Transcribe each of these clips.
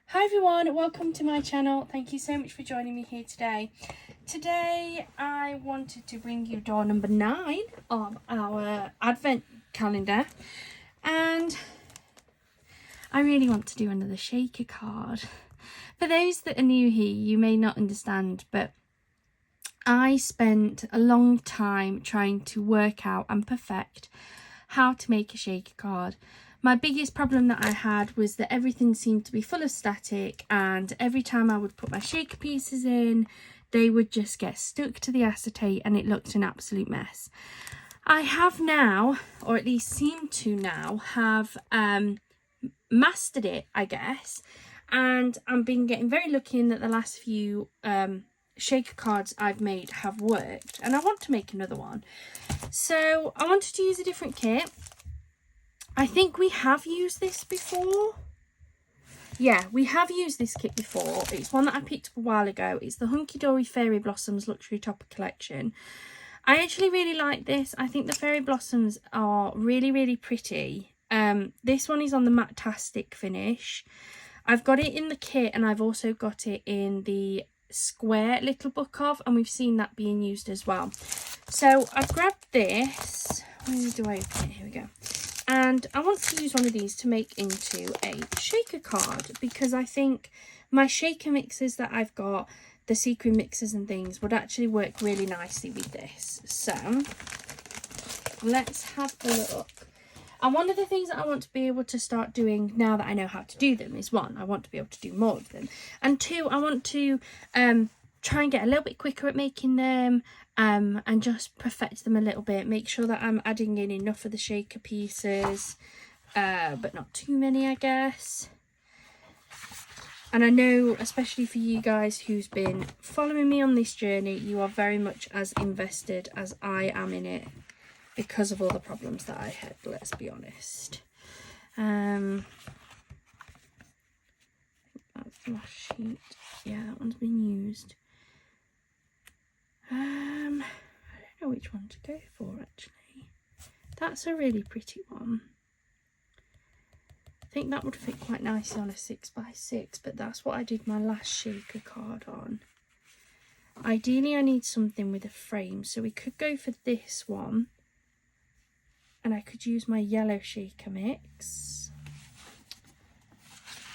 Hi everyone, welcome to my channel. Thank you so much for joining me here today. Today I wanted to bring you door number 9 of our advent calendar, and I really want to do another shaker card. For those that are new here, you may not understand, but I spent a long time trying to work out and perfect how to make a shaker card. My biggest problem that I had was that everything seemed to be full of static, and every time I would put my shaker pieces in, they would just get stuck to the acetate and it looked an absolute mess. I have now, or at least seem to now, have mastered it, I guess, and I've been getting very lucky in that the last few shaker cards I've made have worked, and I want to make another one. So I wanted to use a different kit. I think we have used this before. Yeah, we have used this kit before. It's one that I picked up a while ago. It's the Hunky Dory Fairy Blossoms Luxury Topper Collection. I actually really like this. I think the fairy blossoms are really pretty. This one is on the Matte-tastic finish. I've got it in the kit, and I've also got it in the square little book of, and we've seen that being used as well. So I've grabbed this. Where do I open it? Here we go. And I want to use one of these to make into a shaker card, because I think my shaker mixers that I've got, the sequin mixers and things, would actually work really nicely with this. So let's have a look. And one of the things that I want to be able to start doing now that I know how to do them is, one, I want to be able to do more of them, and two, I want to try and get a little bit quicker at making them, and just perfect them a little bit, make sure that I'm adding in enough of the shaker pieces, but not too many, I guess. And I know, especially for you guys who's been following me on this journey, you are very much as invested as I am in it, because of all the problems that I had, let's be honest. That's the last sheet. Yeah, that one's been used. I don't know which one to go for, actually. That's a really pretty one. I think that would fit quite nicely on a 6x6, but that's what I did my last shaker card on. Ideally, I need something with a frame, so we could go for this one. And I could use my yellow shaker mix.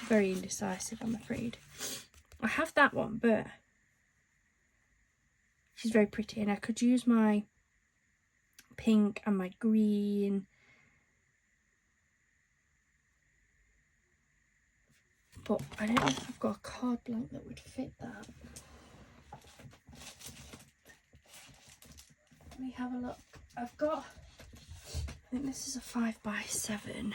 Very indecisive, I'm afraid. I have that one, but she's very pretty, and I could use my pink and my green. But I don't know if I've got a card blank that would fit that. Let me have a look. I've got, I think this is a 5x7.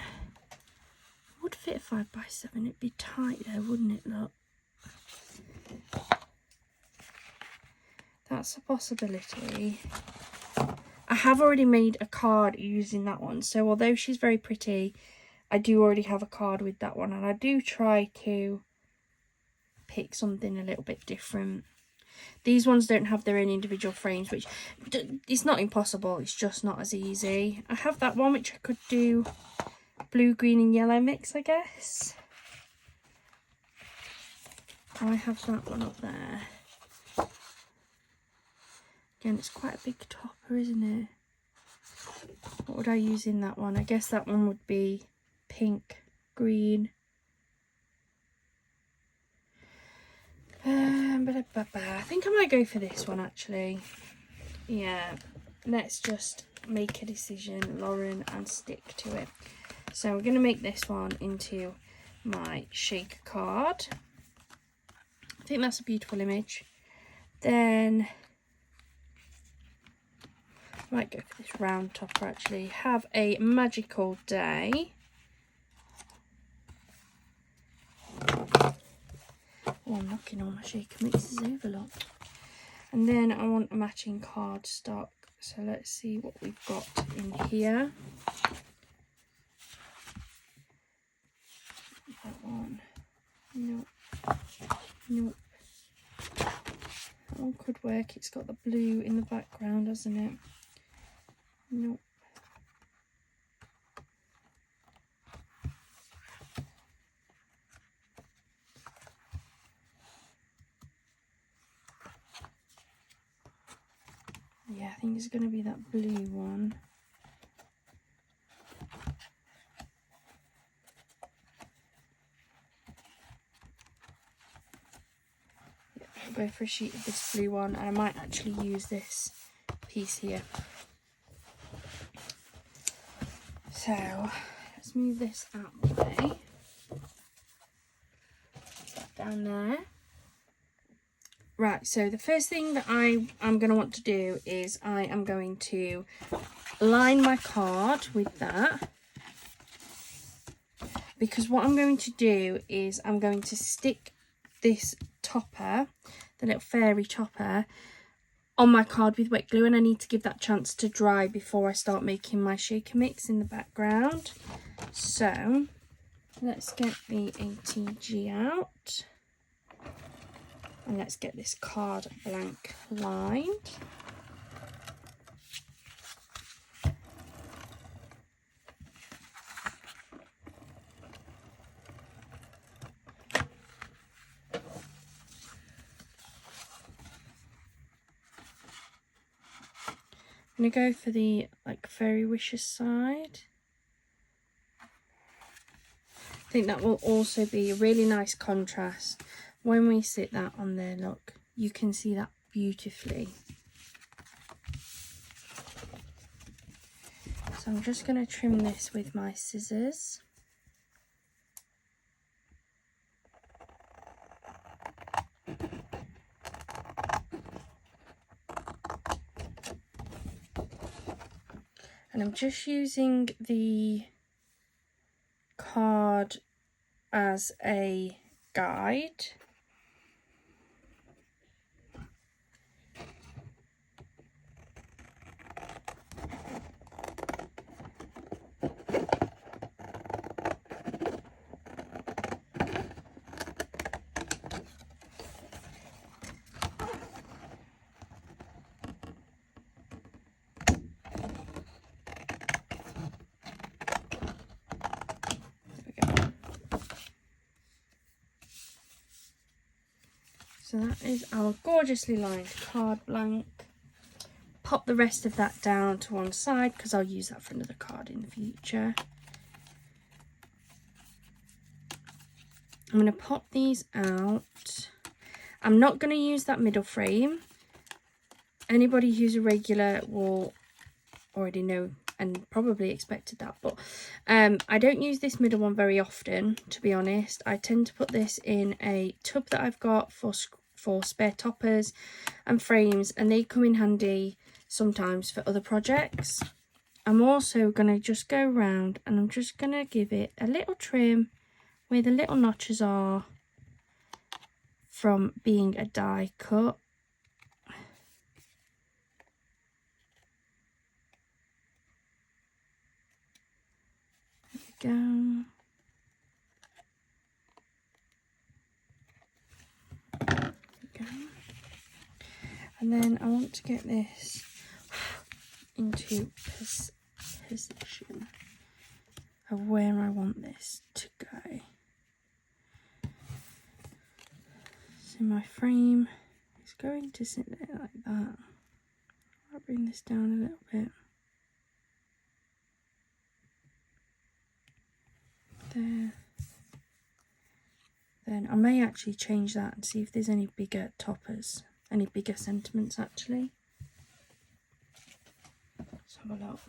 Would fit a 5x7. It'd be tight though, wouldn't it? Look. That's a possibility. I have already made a card using that one, so although she's very pretty, I do already have a card with that one, and I do try to pick something a little bit different. These ones don't have their own individual frames, which it's not impossible, it's just not as easy. I have that one which I could do blue, green and yellow mix, I guess. I have that one up there. Again, it's quite a big topper, isn't it? What would I use in that one? I guess that one would be pink, green. I think I might go for this one, actually. Yeah, let's just make a decision, Lauren, and stick to it. So we're going to make this one into my shaker card. I think that's a beautiful image. Then I might go for this round topper, actually. Have a magical day. Oh, I'm knocking all my shaker mixes over, look. And then I want a matching cardstock. So let's see what we've got in here. That one. Nope. Nope. That one could work. It's got the blue in the background, hasn't it? Nope. Yeah, I think it's going to be that blue one. Yeah, I'll go for a sheet of this blue one, and I might actually use this piece here. So let's move this out of the way. Down there. Right, so the first thing that I'm going to want to do is I am going to line my card with that, because what I'm going to do is I'm going to stick this topper, the little fairy topper, on my card with wet glue, and I need to give that chance to dry before I start making my shaker mix in the background. So let's get the ATG out. And let's get this card blank lined. I'm going to go for the Fairy Wishes side. I think that will also be a really nice contrast. When we sit that on there, look, you can see that beautifully. So I'm just going to trim this with my scissors. And I'm just using the card as a guide. So that is our gorgeously lined card blank. Pop the rest of that down to one side because I'll use that for another card in the future. I'm going to pop these out. I'm not going to use that middle frame. Anybody who's a regular will already know and probably expected that, but I don't use this middle one very often, to be honest. I tend to put this in a tub that I've got for spare toppers and frames, and they come in handy sometimes for other projects. I'm also going to just go around and I'm just going to give it a little trim where the little notches are from being a die cut. There we go. There we go. And then I want to get this into position of where I want this to go. So my frame is going to sit there like that. I'll bring this down a little bit. There. Then I may actually change that and see if there's any bigger toppers, any bigger sentiments actually. Let's have a look.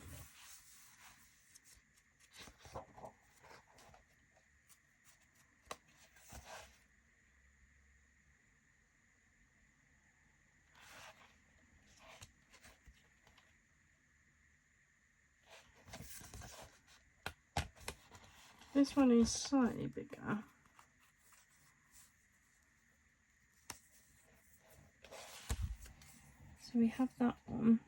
This one is slightly bigger. So we have that one.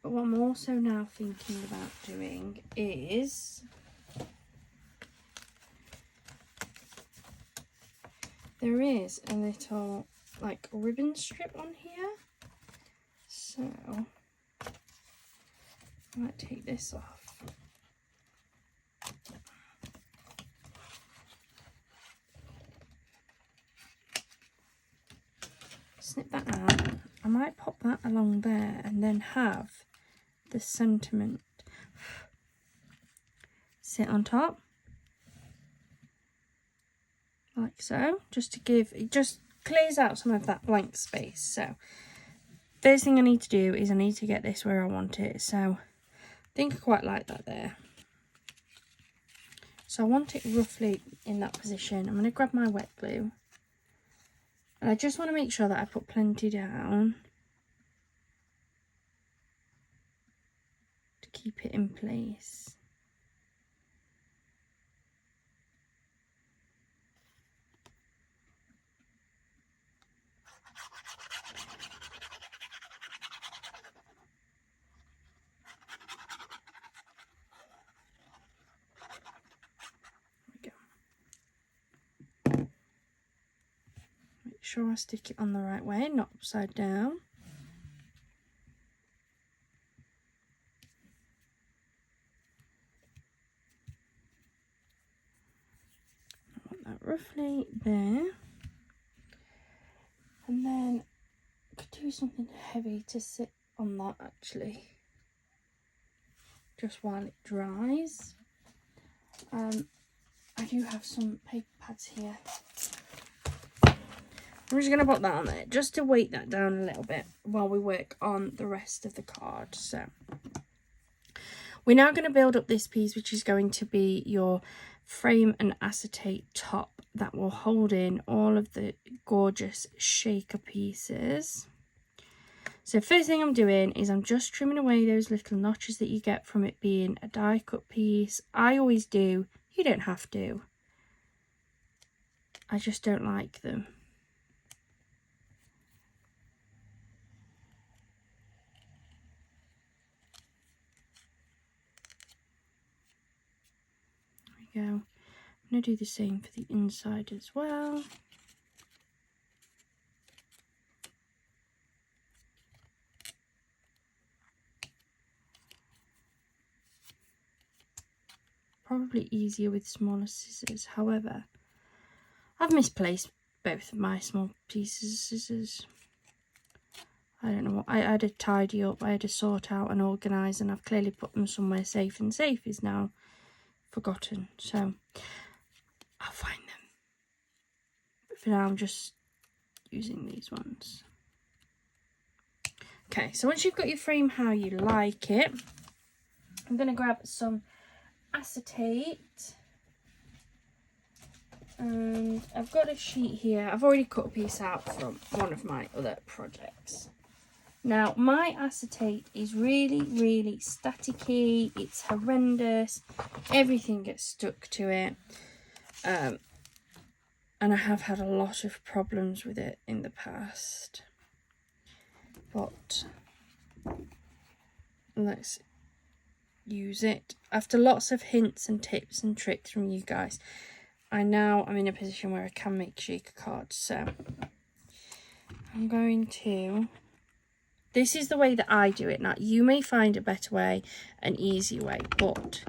But what I'm also now thinking about doing is there is a little ribbon strip on here. So I might take this off. Snip that out, I might pop that along there and then have the sentiment sit on top. Like so, just to give, it just clears out some of that blank space. So first thing I need to do is I need to get this where I want it. So I think I quite like that there. So I want it roughly in that position. I'm going to grab my wet glue. And I just want to make sure that I put plenty down to keep it in place. Make sure I stick it on the right way, not upside down. I want that roughly there. And then I could do something heavy to sit on that actually, just while it dries. I do have some paper pads here. I'm just going to put that on there just to weight that down a little bit while we work on the rest of the card. So we're now going to build up this piece, which is going to be your frame and acetate top that will hold in all of the gorgeous shaker pieces. So first thing I'm doing is I'm just trimming away those little notches that you get from it being a die cut piece. I always do. You don't have to. I just don't like them. There we go. I'm going to do the same for the inside as well. Probably easier with smaller scissors. However, I've misplaced both of my small pieces of scissors. I don't know what, I had to tidy up, I had to sort out and organise, and I've clearly put them somewhere safe, and safe is now forgotten. So I'll find them. But for now I'm just using these ones. Okay, so once you've got your frame how you like it, I'm going to grab some acetate, and I've got a sheet here. I've already cut a piece out from one of my other projects. Now my acetate is really staticky, it's horrendous, everything gets stuck to it, and I have had a lot of problems with it in the past, but let's use it. After lots of hints and tips and tricks from you guys, I'm in a position where I can make shaker cards. So I'm going to, this is the way that I do it. Now you may find a better way, an easy way, but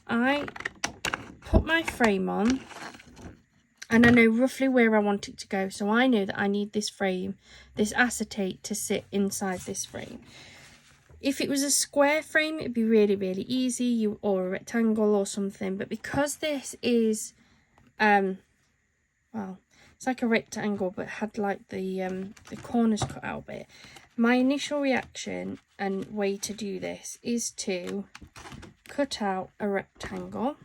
I put my frame on and I know roughly where I want it to go. So I know that I need this frame, this acetate, to sit inside this frame. If it was a square frame, it'd be really easy, or a rectangle or something. But because this is, well, it's like a rectangle, but had like the corners cut out a bit. My initial reaction and way to do this is to cut out a rectangle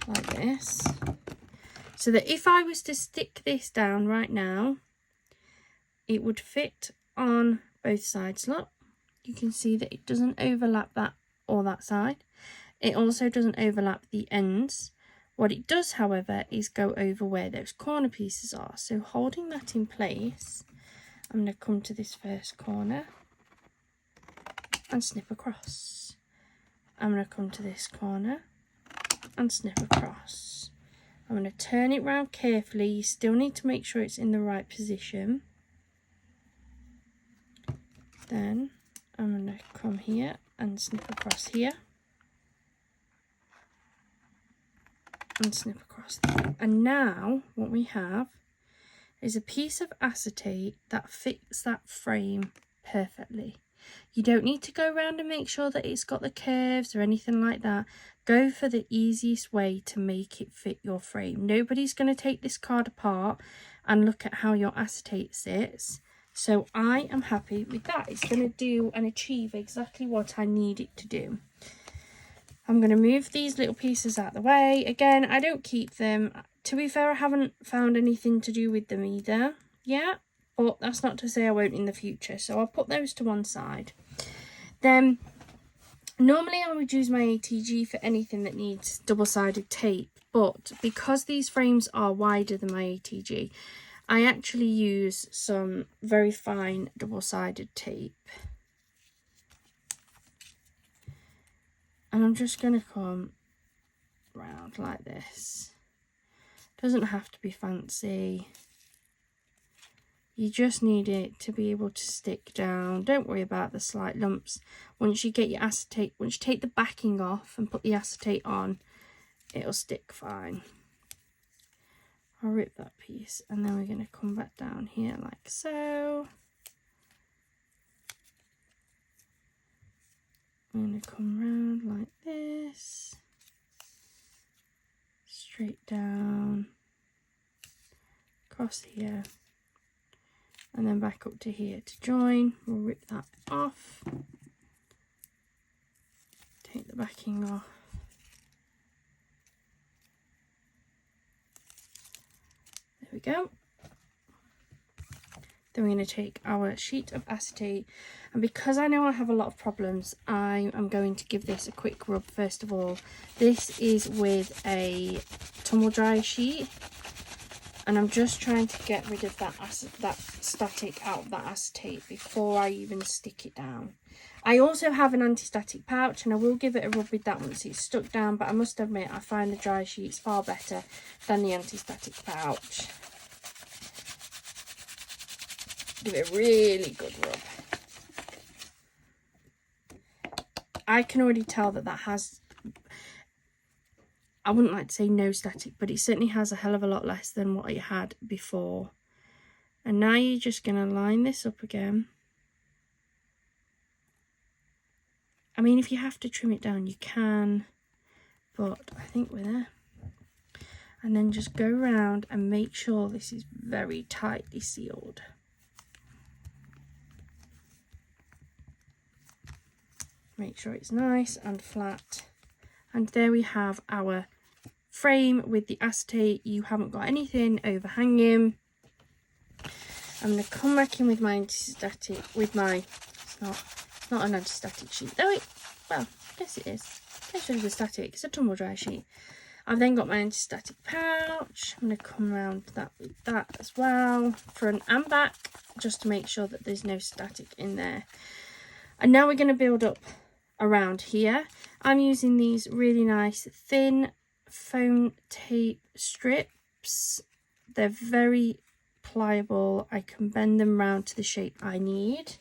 like this, so that if I was to stick this down right now, it would fit on both sides. Look, you can see that it doesn't overlap that or that side. It also doesn't overlap the ends. What it does, however, is go over where those corner pieces are. So holding that in place, I'm going to come to this first corner and snip across. I'm going to come to this corner and snip across. I'm going to turn it round carefully. You still need to make sure it's in the right position. Then I'm going to come here and snip across here and snip across there. And now what we have is a piece of acetate that fits that frame perfectly. You don't need to go around and make sure that it's got the curves or anything like that. Go for the easiest way to make it fit your frame. Nobody's going to take this card apart and look at how your acetate sits. So I am happy with that. It's going to do and achieve exactly what I need it to do. I'm going to move these little pieces out of the way. Again, I don't keep them. To be fair, I haven't found anything to do with them either yet. But that's not to say I won't in the future. So I'll put those to one side. Then, normally I would use my ATG for anything that needs double-sided tape. But because these frames are wider than my ATG, I actually use some very fine double-sided tape. And I'm just going to come round like this. Doesn't have to be fancy. You just need it to be able to stick down. Don't worry about the slight lumps. Once you get your acetate, once you take the backing off and put the acetate on, it'll stick fine. I'll rip that piece and then we're going to come back down here like so. I'm going to come round like this, straight down, across here, and then back up to here to join. We'll rip that off, take the backing off. There we go. Then we're going to take our sheet of acetate, and because I know I have a lot of problems, I am going to give this a quick rub first of all. This is with a tumble dry sheet, and I'm just trying to get rid of that static out of that acetate before I even stick it down. I also have an anti-static pouch, and I will give it a rub with that once it's stuck down, but I must admit I find the dry sheets far better than the anti-static pouch. Give it a really good rub. I can already tell that has, I wouldn't like to say no static, but it certainly has a hell of a lot less than what it had before. And now you're just going to line this up again. I mean, if you have to trim it down, you can, but I think we're there. And then just go around and make sure this is very tightly sealed. Make sure it's nice and flat. And there we have our frame with the acetate. You haven't got anything overhanging. I'm going to come back in with my anti-static, with my, it's not an anti-static sheet. Oh, well, I guess it is. I guess it is a static. It's a tumble dry sheet. I've then got my anti-static pouch. I'm going to come around that with that as well, front and back, just to make sure that there's no static in there. And now we're going to build up around here. I'm using these really nice thin foam tape strips. They're very pliable. I can bend them round to the shape I need.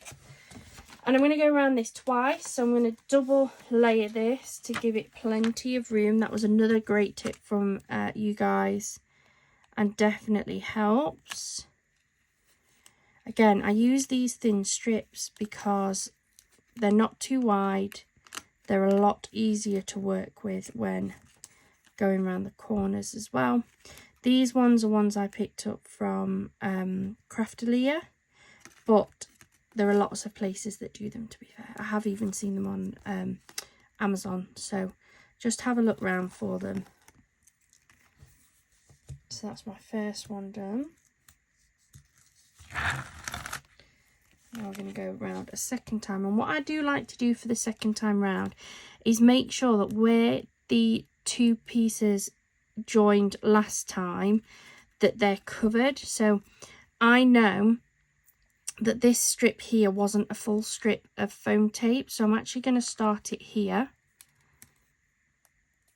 And I'm going to go around this twice. So I'm going to double layer this to give it plenty of room. That was another great tip from you guys, and definitely helps. Again, I use these thin strips because they're not too wide. They're a lot easier to work with when going around the corners as well. These ones are ones I picked up from Craftalia, but there are lots of places that do them, to be fair. I have even seen them on Amazon, so just have a look round for them. So that's my first one done. Now we're going to go around a second time, and what I do like to do for the second time round is make sure that where the two pieces joined last time, that they're covered. So I know that this strip here wasn't a full strip of foam tape, so I'm actually going to start it here,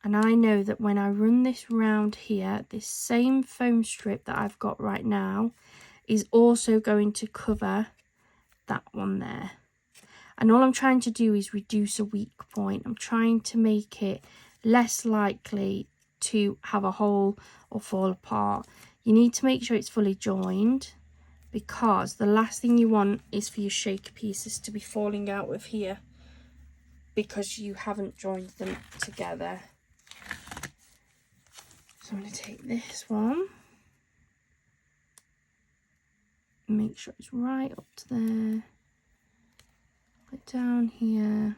and I know that when I run this round here, this same foam strip that I've got right now is also going to cover that one there. And all I'm trying to do is reduce a weak point. I'm trying to make it less likely to have a hole or fall apart. You need to make sure it's fully joined, because the last thing you want is for your shaker pieces to be falling out of here because you haven't joined them together. So I'm going to take this one, make sure it's right up to there, put it down here,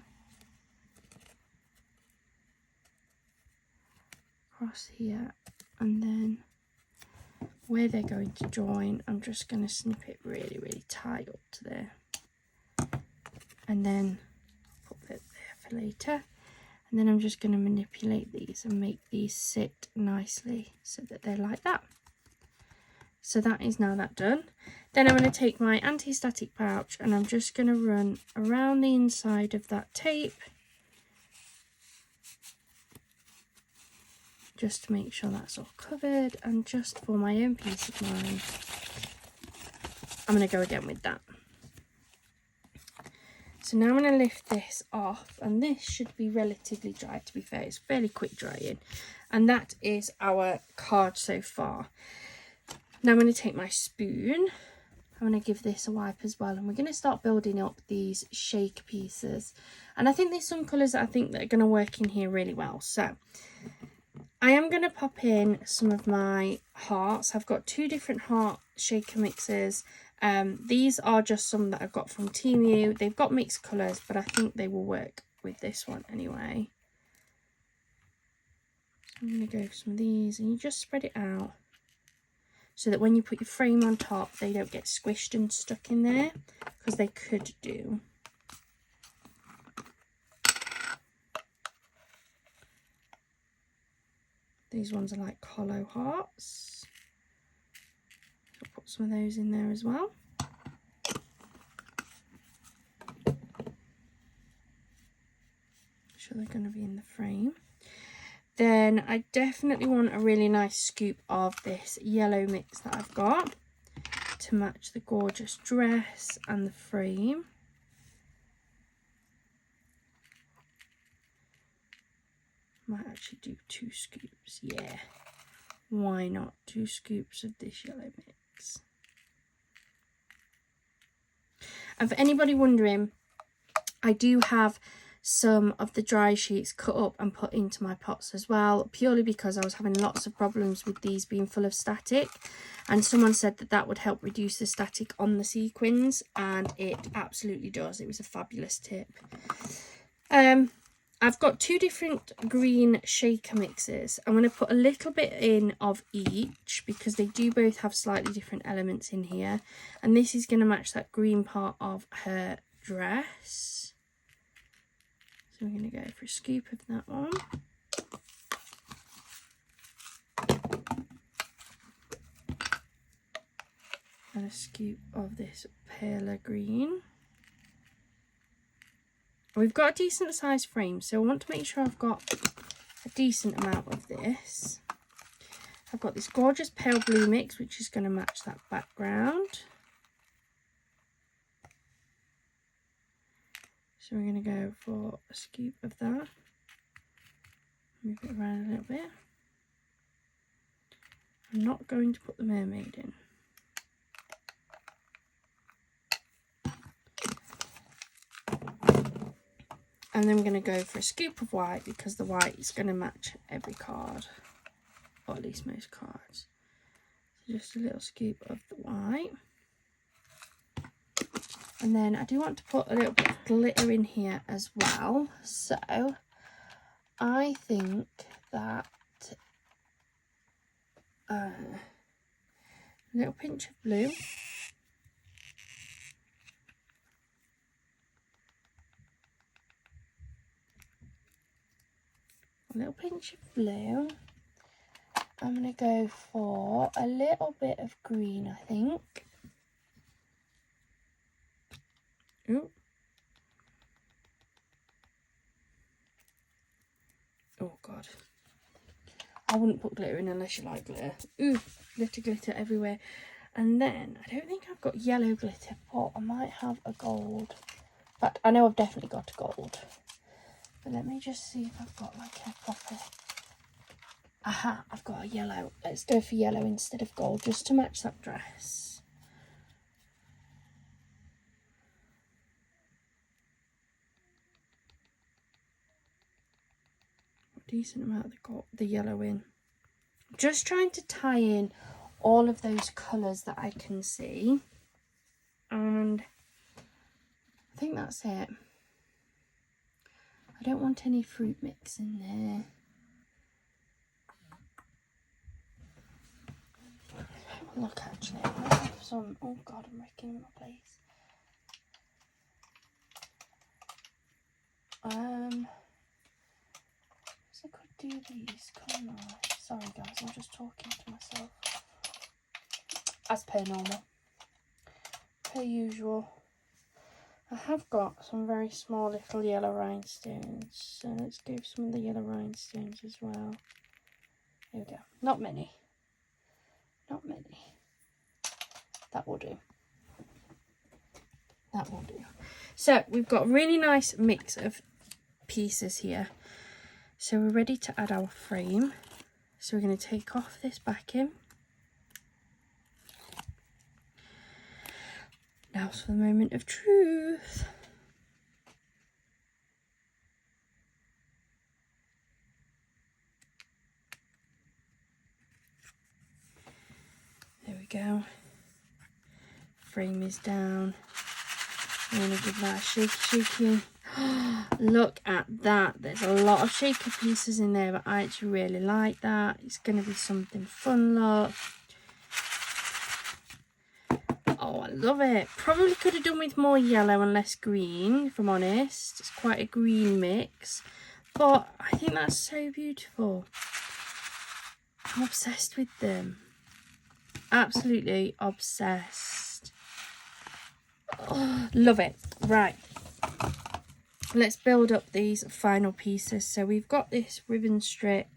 across here, and then where they're going to join, I'm just going to snip it really, really tight up to there, and then put that there for later. And then I'm just going to manipulate these and make these sit nicely so that they're like that. So that is now that done. Then I'm going to take my anti-static pouch and I'm just going to run around the inside of that tape, just to make sure that's all covered, and just for my own peace of mind, I'm going to go again with that. So now I'm going to lift this off, and this should be relatively dry, to be fair. It's fairly quick drying. And that is our card so far. Now I'm going to take my spoon. I'm going to give this a wipe as well, and we're going to start building up these shake pieces. And I think there's some colours that I think that are going to work in here really well. So I am going to pop in some of my hearts. I've got 2 different heart shaker mixes. These are just some that I've got from Temu. They've got mixed colours, but I think they will work with this one anyway. So I'm going to go for some of these, and you just spread it out so that when you put your frame on top, they don't get squished and stuck in there, because they could do. These ones are like hollow hearts. I'll put some of those in there as well. Sure they're going to be in the frame. Then I definitely want a really nice scoop of this yellow mix that I've got to match the gorgeous dress and the frame. Might actually do 2 scoops, yeah. Why not 2 scoops of this yellow mix? And for anybody wondering, I do have some of the dry sheets cut up and put into my pots as well, purely because I was having lots of problems with these being full of static, and someone said that that would help reduce the static on the sequins, and it absolutely does. It was a fabulous tip. I've got 2 different green shaker mixes. I'm going to put a little bit in of each because they do both have slightly different elements in here, and this is going to match that green part of her dress. So we're going to go for a scoop of that one. And a scoop of this paler green. We've got a decent sized frame, so I want to make sure I've got a decent amount of this. I've got this gorgeous pale blue mix, which is going to match that background. So we're going to go for a scoop of that. Move it around a little bit. I'm not going to put the mermaid in. And then we're going to go for a scoop of white, because the white is going to match every card, or at least most cards. So just a little scoop of the white. And then I do want to put a little bit of glitter in here as well. So I think that a little pinch of blue. A little pinch of blue. I'm going to go for a little bit of green, I think. Ooh. Oh God. I wouldn't put glitter in unless you like glitter. Ooh, glitter everywhere. And then, I don't think I've got yellow glitter, but I might have a gold. But I know I've definitely got a gold. But let me just see if I've got like a proper Aha, I've got a yellow. Let's go for yellow instead of gold, just to match that dress. A decent amount of the yellow in. Just trying to tie in all of those colours that I can see. And I think that's it. I don't want any fruit mix in there. Look, actually, I might have some. Oh god, I'm wrecking my place. So I could do these, couldn't I? Sorry guys, I'm just talking to myself. As per normal. Per usual. I have got some very small little yellow rhinestones, so let's go for some of the yellow rhinestones as well. Here we go. Not many. Not many. That will do. That will do. So we've got a really nice mix of pieces here. So we're ready to add our frame. So we're going to take off this backing. Now's for the moment of truth. There we go. Frame is down. I'm going to give that a shaky. Look at that. There's a lot of shaker pieces in there, but I actually really like that. It's going to be something fun, look. Oh, I love it. Probably could have done with more yellow and less green, if I'm honest. It's quite a green mix, but I think that's so beautiful. I'm obsessed with them. Absolutely obsessed. Oh, love it. Right. Let's build up these final pieces. So we've got this ribbon strip.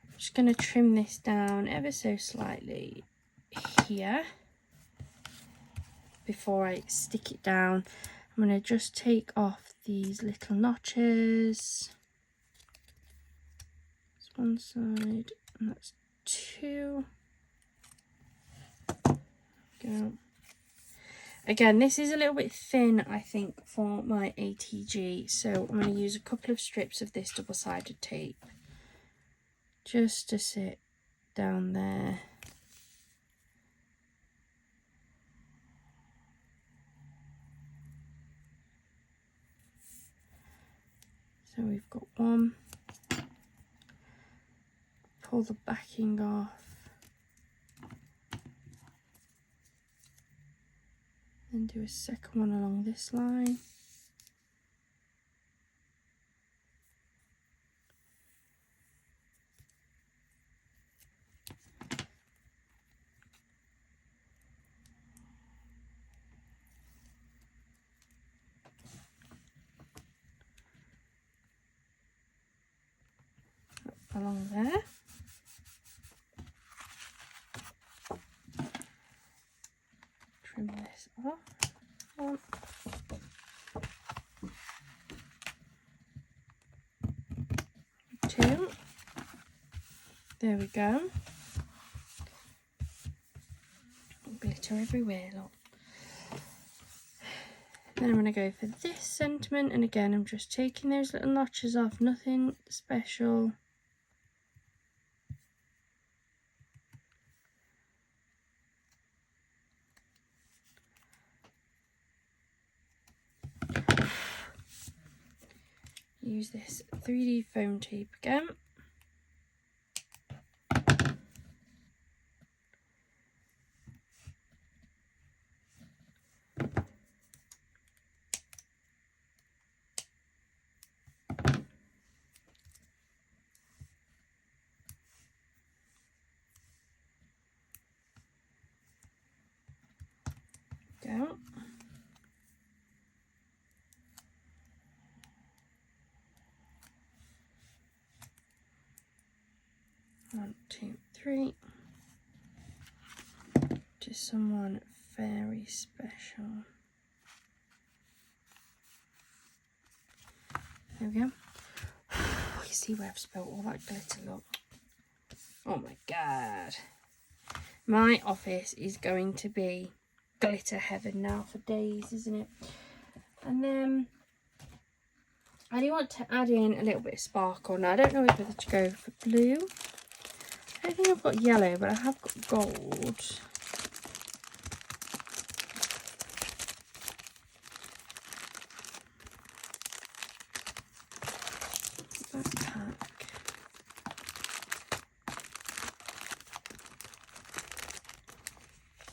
I'm just going to trim this down ever so slightly here before I stick it down. I'm going to just take off these little notches. That's one side, and that's two. Go. Again, this is a little bit thin, I think, for my ATG, so I'm going to use a couple of strips of this double-sided tape just to sit down there. So we've got one. Pull the backing off. And do a second one along this line. Along there. Trim this off. One. Two. There we go. Glitter everywhere, look. Then I'm going to go for this sentiment, and again I'm just taking those little notches off, nothing special. Use this 3D foam tape again. Go. One, two, three. To someone very special. There we go. You see where I've spilt all that glitter, look. Oh my god. My office is going to be glitter heaven now for days, isn't it? And then I do want to add in a little bit of sparkle. Now I don't know whether to go for blue. I don't think I've got yellow, but I have got gold. Backpack.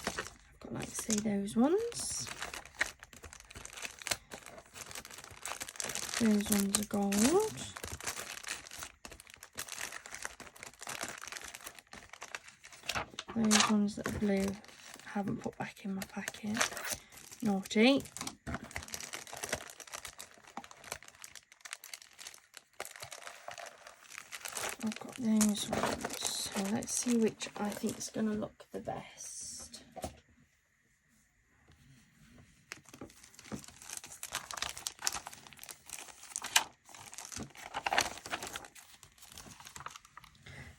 I've got, like, say, those ones. Those ones are gold. Those ones that are blue, I haven't put back in my packet. Naughty. I've got those ones. So let's see which I think is going to look the best.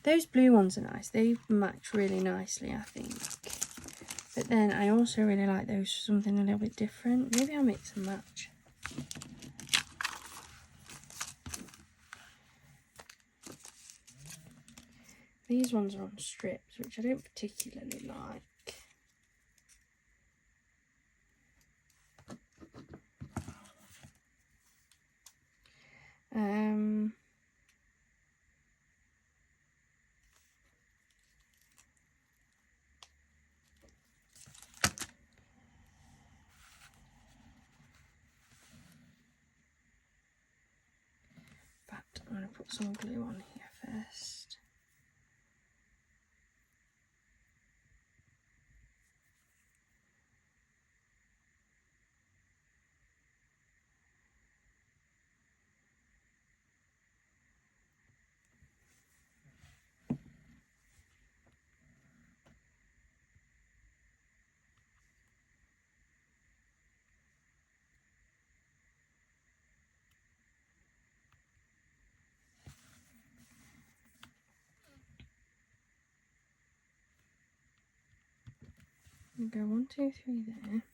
Those blue ones are nice. They match really nicely, I think. But then I also really like those for something a little bit different. Maybe I'll mix and match. These ones are on strips, which I don't particularly like. I'm going to put some glue on here first. Go 1, 2, 3 there.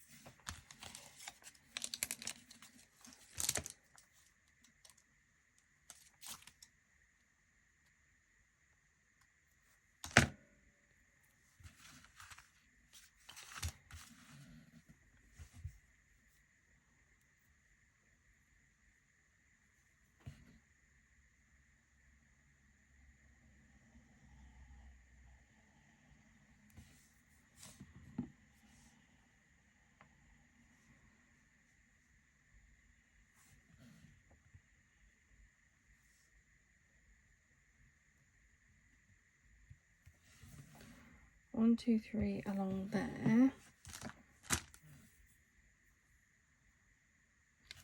One, two, three along there.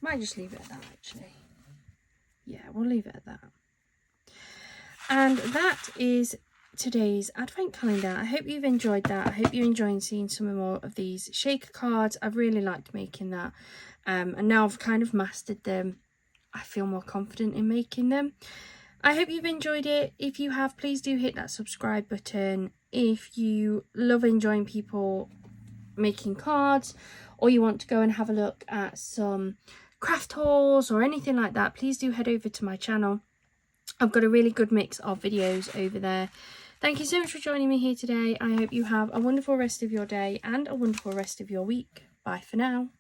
Might just leave it at that, actually. Yeah, we'll leave it at that. And that is today's advent calendar. I hope you've enjoyed that. I hope you're enjoying seeing some more of these shaker cards. I've really liked making that. And now I've kind of mastered them, I feel more confident in making them. I hope you've enjoyed it. If you have, please do hit that subscribe button. If you love enjoying people making cards, or you want to go and have a look at some craft hauls or anything like that, please do head over to my channel. I've got a really good mix of videos over there. Thank you so much for joining me here today. I hope you have a wonderful rest of your day and a wonderful rest of your week. Bye for now.